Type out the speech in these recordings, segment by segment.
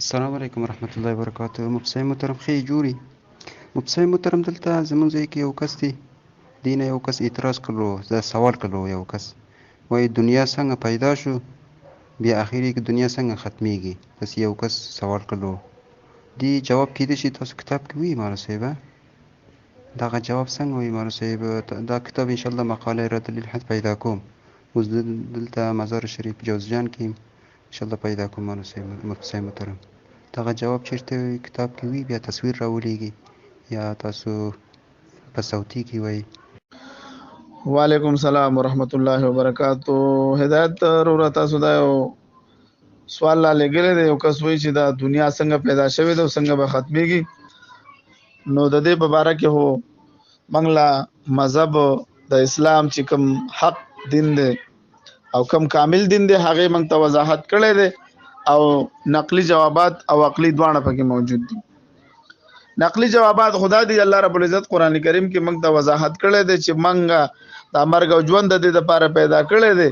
السلام علیکم ورحمت الله وبرکاتو. مفسر محترم ښې جوړي. مفسر محترم دلته زمونږ ځای کې یو کس دی، دی نه یو کس اعتراض کړلو، دا سوال کړلو یو کس، وایي دنیا څنګه پیدا شو بیا اخري کې دنیا څنګه ختمیږي. بس یو کس سوال کړلو، دی جواب کیدای شي تاسو کتاب کې وي مولوي صاحب. دغه جواب څنګه وي مولوي صاحب؟ دا کتاب انشاءالله مقاله رد للحد پیدا کوم، اوس دلته مزار شریف جوزجان کې انشاءالله پیدا کوم مولوي صاحب. مفسر محترم دغه جواب چیرته کتاب کې وي بیا تصویر راولېږي یا تاسو په صوتي کې وایي. وعلیکم السلام ورحمت الله وبرکاتو. هدایت وروره تاسو دا یو سوال لا لګلې دی، یو کس وایي چې دا دنیا څنګه پیدا شوې ده او څنګه به ختمېږي. نو د دې په باره کې هو موږ لا مذهب د اسلام چې کوم حق دین دی او کوم کامل دین دی هغې موږ ته وضاحت کړی دی او نقلی جوابات او عقلی دواړه پکې موجود دي. نقلی جوابات خدا دی الله رب العزت قرآن کریم کې موږ ته وضاحت کړی دی چې موږ د مرګ او ژوند د دې لپاره پیدا کړی دی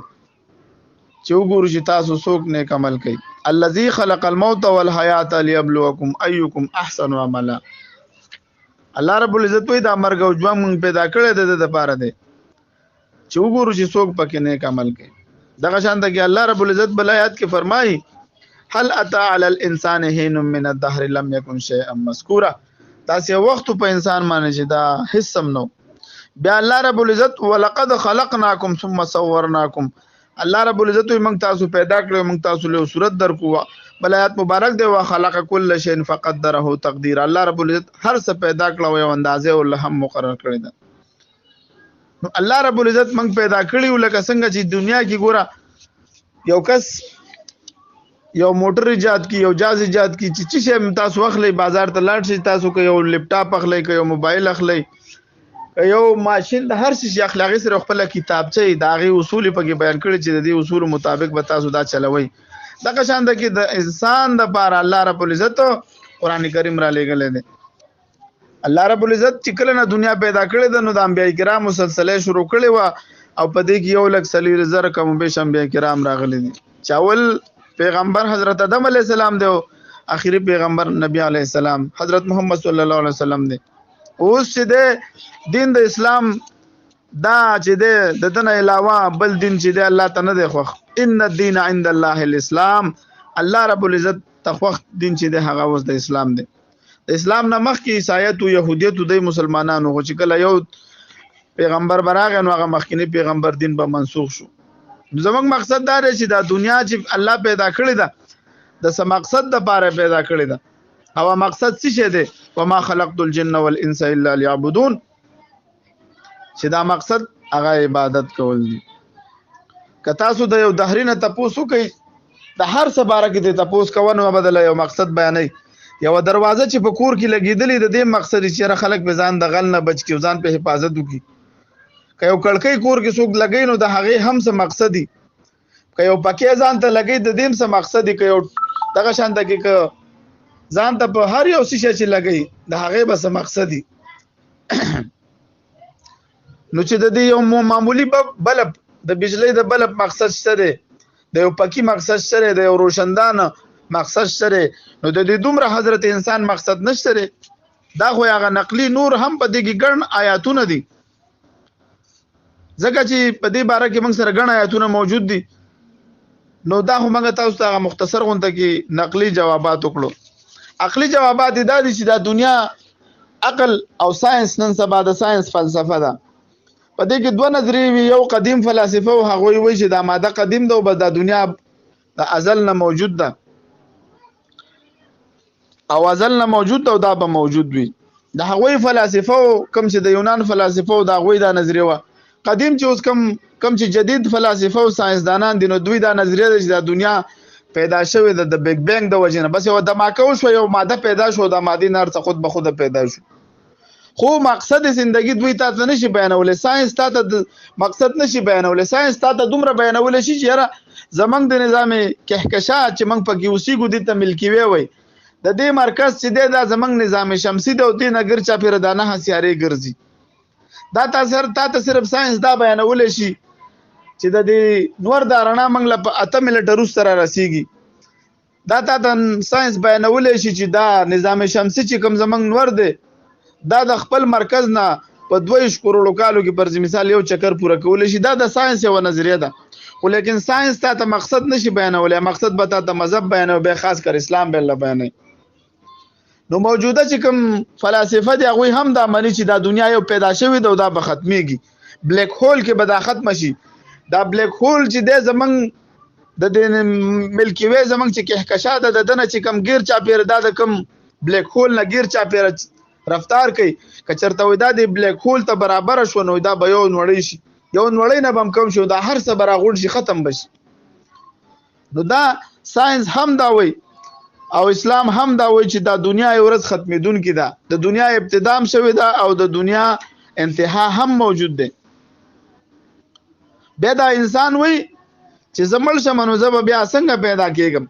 چې وګورو چې تاسو څوک نیک عمل کوي. الذي خلق الموت والحیات ليبلوکم ایکم احسن عملا. الله رب العزت وایي دا مرګ او ژوند موږ پیدا کړی دی د دې لپاره دی چې وګورو چې څوک پکې نیک عمل کوي. دغه شان ته کې الله رب العزت بل آیات کې فرمایي هل اتى على الانسان حين من الدهر لم يكن شيئا مذكورا. تاسو وخت په انسان باندې چې دا حسم نو. بیا الله رب العزت ولقد خلقناكم ثم صورناكم. الله رب العزت موږ تاسو پیدا کړو، موږ تاسو له صورت درکو. بل آیات مبارک دی وخلق كل شيء فقدره تقدير. الله رب العزت هر څه پیدا کړو یو اندازې او له هم مقرر کړی ده. نو الله رب العزت موږ پیدا کړیو لکه څنګه چې دنیا کې ګوره یو کس یو موټر ایجاد کی، یو جاز ایجاد کی چې شي تاسو اخلي بازار ته لاړ شئ، تاسو که یو لپټاپ اخلي، که یو موبایل اخلي، که یو ماشین، د هر شي اخلاقي سره خپل کتابچه دا غي اصول په کې بیان کړی چې د دې اصول مطابق به تاسو دا چلوي. دغه شان د کې د انسان د پاره الله رب العزت قرآن کریم را لېږلی دی. الله رب العزت چې کله نه دنیا پیدا کړې ده نو د انبیاء کرام سلسله شروع کړې وه او په دې کې 1,40,000 کم بیش انبیاء کرام راغلي دي. چې اول پیغمبر حضرت آدم علیه السلام دی او آخري پیغمبر نبی علیه السلام حضرت محمد صلی الله علیه وسلم دی. اوس چې د دین د اسلام دا چې د دنه علاوه بل دین چې د الله ته نه دی خوښ، ان الدین عند الله الاسلام. الله رب العزت ته خوښ دین چې د هغه اوس د اسلام دی. د اسلام نه مخکې عیسایت او یهودیت د مسلمانانو خو چې کله یو پیغمبر براغه نو هغه مخکینی پیغمبر دین به منسوخ شو. زموږ مقصد دا دی چې دا دنیا چې الله پیدا کړې ده د څه مقصد دپاره پیدا کړې ده او مقصد څه شی دی؟ وما خلقت الجن والانس الا ليعبدون. چې دا مقصد هغه عبادت کول دي. که تاسو د یو دهري نه تپوس وکئ د هر څه باره کې د تپوس کوه نو بدله یو مقصد بیانوي. یو دروازه چې په کور کې لګېدلې د دې مقصد چې خلک به ځان د غل نه بچ کړي، ځان په حفاظت وکړي. که یو کړکۍ کور کې څوک لګوي نو د هغې هم څه مقصد دي. که یو پکې ځان ته لګوي د دې هم څه مقصد دي. که یو دغه شان ته کې که ځان ته په هر یو شیشه چې لګوي د هغې به څه مقصد دي. نو چې د دې یو معمولي بلب د بجلی د بلب مقصد شته دی، د یو پکې مقصد شته دی، د یو روشندان مقصد شته دی، نو د دې دومره حضرت انسان مقصد نشته دی. دا خو هغه نقلي نور هم په دې کې ګڼ آیاتونه دي. ځکه چې په دې باره کې موږ سره ګڼ آیاتونه موجود دي. نو دا خو موږ تاسو ته مختصر غونډه کې نقلي جوابات وکړو. عقلي جوابات دا دي چې دا دنیا عقل او ساينس نن سبا د ساينس فلسفه ده. په دې کې دوه نظریې وي. یو قدیم فلسفه او هغوی وایي چې دا ماده قدیم ده او بس دا دنیا د ازل نه موجود ده او ازل نه موجود ده او دا به موجود وي. د هغوی فلسفه کوم چې د یونان فلسفه او د هغوی دا نظریه وه قدیم چې اوس کم چې جدید فلسفه او ساينسدانان دي نو دوی دا نظریه ده چې دا دنیا پیدا شوې ده د بیگ بینګ د وجې نه. بس یو دماکه وشوه، یو ماده پیدا شو، د مادې نه هر څه خود به خوده پیدا شو. خو مقصد زندگی دوی تاسو نشي بیانولی. ساينس تاسو مقصد نشي بیانولی. ساينس تاسو دومره بیانولی شي چې یاره زمنګ د نظام کهکشان چې موږ پکې اوسېږو دې ته ملکی وی وي د دې مرکز چې دی دا زمنګ نظام شمسي دی او دې نه ګر چاپېره دا 9 سیارې ګرځي. دا تاسو صرف ساينس دا بیانولی شي چې د دې نور دا رڼا موږ له 8 منټه وروسته را رسېږي. دا تا ساينس بیانولې شي چې دا نظام شمسي چې کوم زمنګ نور دی دا د خپل مرکز نه په 2 کروڑو کالو کې پر مثال یو چکر پوره کول شي. دا د ساينس یو نظریه ده، خو لیکن ساينس ته مقصد نشي بیانولای. مقصد به ته مذهب بیانوي، به خاص کر اسلام به الله بیانوي. نو موجوده چې کوم فلسفه دي هغه هم دا مانی چې دا دنیا یو پیدا شوی ده او دا به ختميږي. بلیک هول کې به دا ختم شي. دا بلیک هول چې د زمنګ د ملکی وی زمنګ چې کهکشا ده د دنه چې کم غیر چا پیر دا د کم بلیک هول نه غیر چا پیر رفتار کوي. کچرته وای دا د بلیک هول ته برابر شو نو دا به یو نوړی شي، یو نوړی نه بم کم شو، دا هر څه براغون شي، ختم بشي. نو دا ساينس هم دا وای او اسلام هم دا وای چې دا دنیا یو ورځ ختمېدون کی ده. د دنیا ابتدا هم شوی ده او د دنیا انتها هم موجود ده. بیا دا انسان وای چې زمل شمنو زب بیا څنګه پیدا کېږم.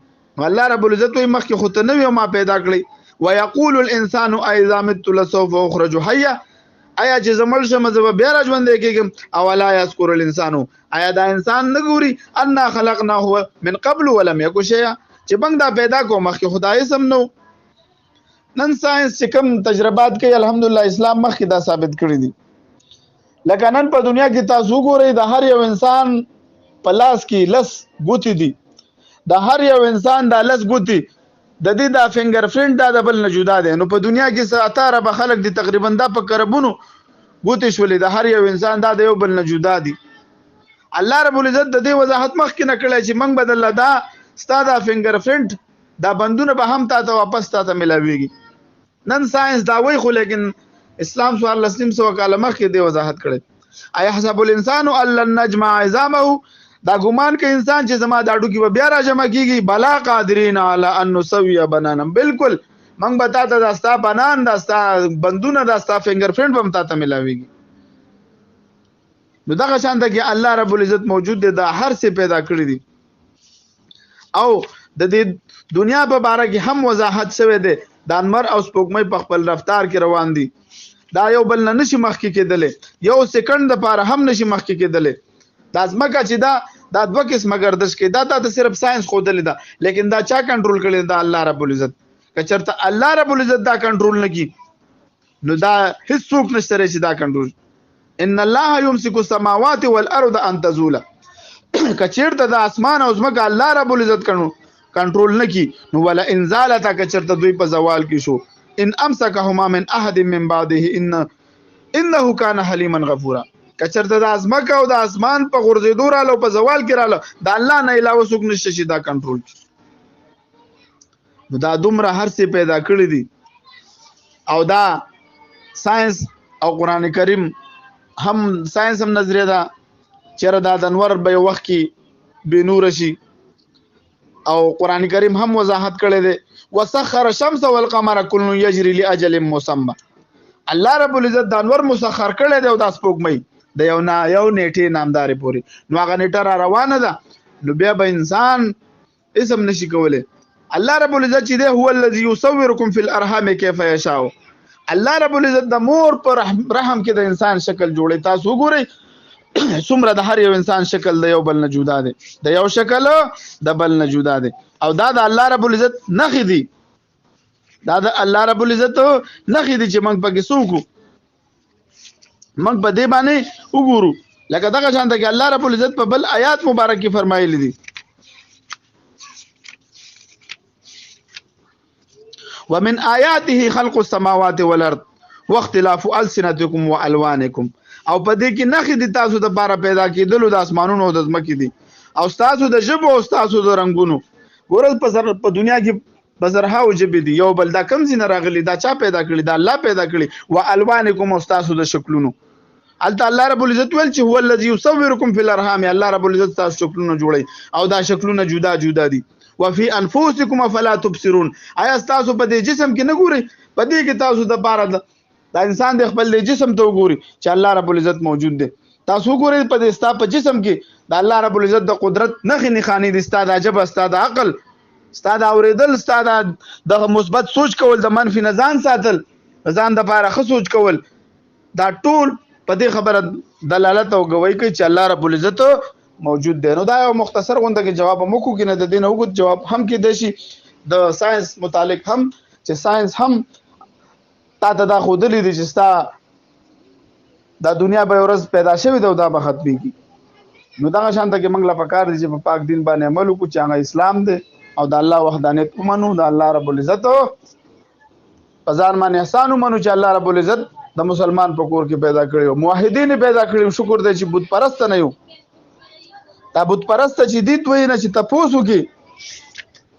الله رب العزت وای مخکې خو ته نو ما پیدا کړی. ويقول الانسان اذا مت لسوف اخرج حيا. آیا چې زمل شم زب بیا را ژوند کېږم. او لا يذكر الانسان، آیا دا انسان نه ګوري ان خلقناه من قبل ولم يكن شيئا چې بنګ دا پیدا کو مخکې خدای سم نو. نن ساينس چې کوم تجربات کوي الحمدلله اسلام مخکې دا ثابت کړی دي. لکه نن په دنیا کې تاسو ګورئ د هر یو انسان په لاس کې لس ګوتې دي. د هر یو انسان دا لس ګوتې د دې دا فنگر پرنټ دا د بل نه جدا دی. نو په دنیا کې 17 به خلک دي تقریبا دا په کربونو ګوتې شولې. د هر یو انسان دا د یو بل نه جدا دي. الله رب العزت د دې وضاحت مخکې نه کړی چې موږ بدل دا ستاده فنگر پرنټ دا بندونه به هم تاسو واپس تاسو ملاويږي. نن ساينس دا وایي خو لیکن اسلام سوال لسلم سو کاله مخکې دی وضاحت کړی. اي حسب الانسان ان لن نجمع عظامه، دا ګمان کوي انسان چې زما دا ډوکی به بیا را جمع کیږي. بلا قادرین علی ان نسوي بنانم، بالکل موږ به تاسو دا ستا بنان دا ستا بندونه دا ستا فنگر پرنټ هم تاسو ملاويږي. نو دغه شان ته کې الله رب العزت موجود دی، دا هر څه پیدا کړی دی. او د دې دنیا په باره کې هم وضاحت شوی دی. د انمر او سپوږمۍ په خپل رفتار کې روان دي. دا یو بل نه نشي مخکې کېدلی، یو سکند لپاره هم نشي مخکې کېدلی. دا ځمکه چې دا دوه قسمه گردش کوي، دا ته صرف ساينس خودلې ده، لیکن دا چا کنټرول کړي؟ دا الله رب العزت. کچرته الله رب العزت دا کنټرول نه کی نو دا هیڅ څوک نشته چې دا کنټرول. ان الله يمسك السماوات والارض ان تزولا. کچرته د اسمان او ځمکه الله رب العزت کنټرول نه کی نو ولا انزالتا کچرته دوی په زوال کې شو. ان امسكهما من احد من بعده انه كان حليما غفورا. کچرته د ازمکه او د اسمان په غورځېدو رااله په زوال کې رااله د الله نه علاوه څوک نشته چې دا کنټرول کړي. نو دا دومره هر څه پیدا کړی دي او دا ساينس او قران کریم هم ساينس هم نظریه ده چې دا د انور به وخت کې به نور شي. او قران کریم هم وضاحت کړی دی وسخر الشمس والقمر كل يجري لاجل مسمى. الله رب العزت د انور مسخر کړی دی او د سپوږمۍ د یو نیټه نامداري پوری. نو هغه نیټه را روانه ده نو بیا به انسان اسم نشي کوله. الله رب العزت چې دی هو الذي يصوركم في الارحام كيف يشاء. الله رب العزت د مور پر رحم کې د انسان شکل جوړي. تاسو وګورئ څومره د هر یو انسان شکل د یو بل نه جدا دی، د یو شکل د بل نه جدا دی. او دا د الله رب العزت نخې دي، دا د الله رب العزت نخې دي چې موږ پکې سوکو، موږ په دې باندې وګورو. لکه دغه شان ته کې الله رب العزت په بل آیات مبارک کې فرمایلی دي ومن آیاته خلق السماوات والارض واختلاف السنتكم والوانكم. او په دې کې نخې دي تاسو د بار پیدا کېدلو د اسمانونو او د ځمکې دي او تاسو د ژبو او تاسو د رنگونو. ګورل په دنیا کې بزرهاو جبې دي، یو بل دا کم زینه راغلي، دا چا پیدا کړی؟ دا الله پیدا کړی. والوانکم او تاسو د شکلونو. الله رب العزت ویل چې هو الذي يصوركم في الارحام. الله رب العزت تاسو شکلونه جوړي او دا شکلونه جدا جدا دي. وفي انفسكم فلا تبصرون. آیا تاسو په دې جسم کې نه ګورئ؟ په دې کې تاسو د بار دا انسان د خپل جسم ته وګوري چې الله رب العزت موجود دی. تاسو وګورئ په دې ستا په جسم کې د الله رب العزت د قدرت نخې نښانې دي، ستا د عجب، ستا د عقل، ستا د اورېدل، ستا د مثبت سوچ کول، د منفي نه ځان ساتل، ځان د پاره ښه سوچ کول، دا ټول په دې خبره دلالت او گواهی کوي چې الله رب العزت موجود دی. نو دا یو مختصر غونډه کې جواب مو کو کې نه د دین او جواب هم کې دی شي د ساينس متعلق هم چې ساينس هم تا ته دا خودلی دي چې ستا دا دنیا به ورځ پیدا شوی دا به ختميږي نو دا شانته کې موږ لا پکار دي چې په پاک دین باندې عمل وکړو چې هغه اسلام دی او د الله وحدانیت ومنو د الله رب العزت په ځان باندې احسان ومنو چې الله رب العزت د مسلمان په کور کې پیدا کړی او موحدین پیدا کړی شکر دی چې بت پرست نه یو دا بت پرست چې دي توي نه چې تاسو کې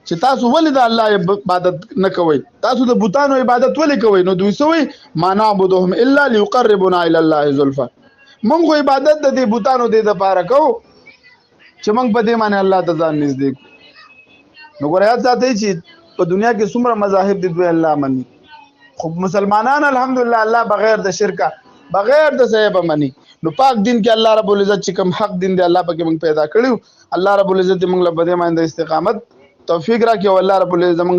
چې تاسو ولې د الله عبادت نه کوئ تاسو د بوتانو عبادت ولې کوئ نو دوی سوې ما نعبدهم الا ليقربنا الى الله زلفا موږ عبادت د دې بوتانو د لپاره کوو چې موږ په دې باندې الله ته ځان نږدې نو ګوریا ساتي چې په دنیا کې څومره مذاهب دي دوی الله مني خو مسلمانان الحمدلله الله بغیر د شرکا بغیر د څه به مني نو پاک دین کې الله رب العزت چې کوم حق دین دی الله پاک موږ پیدا کړیو الله رب العزت موږ له بده باندې استقامت توفیق راکړي او الله رب العزت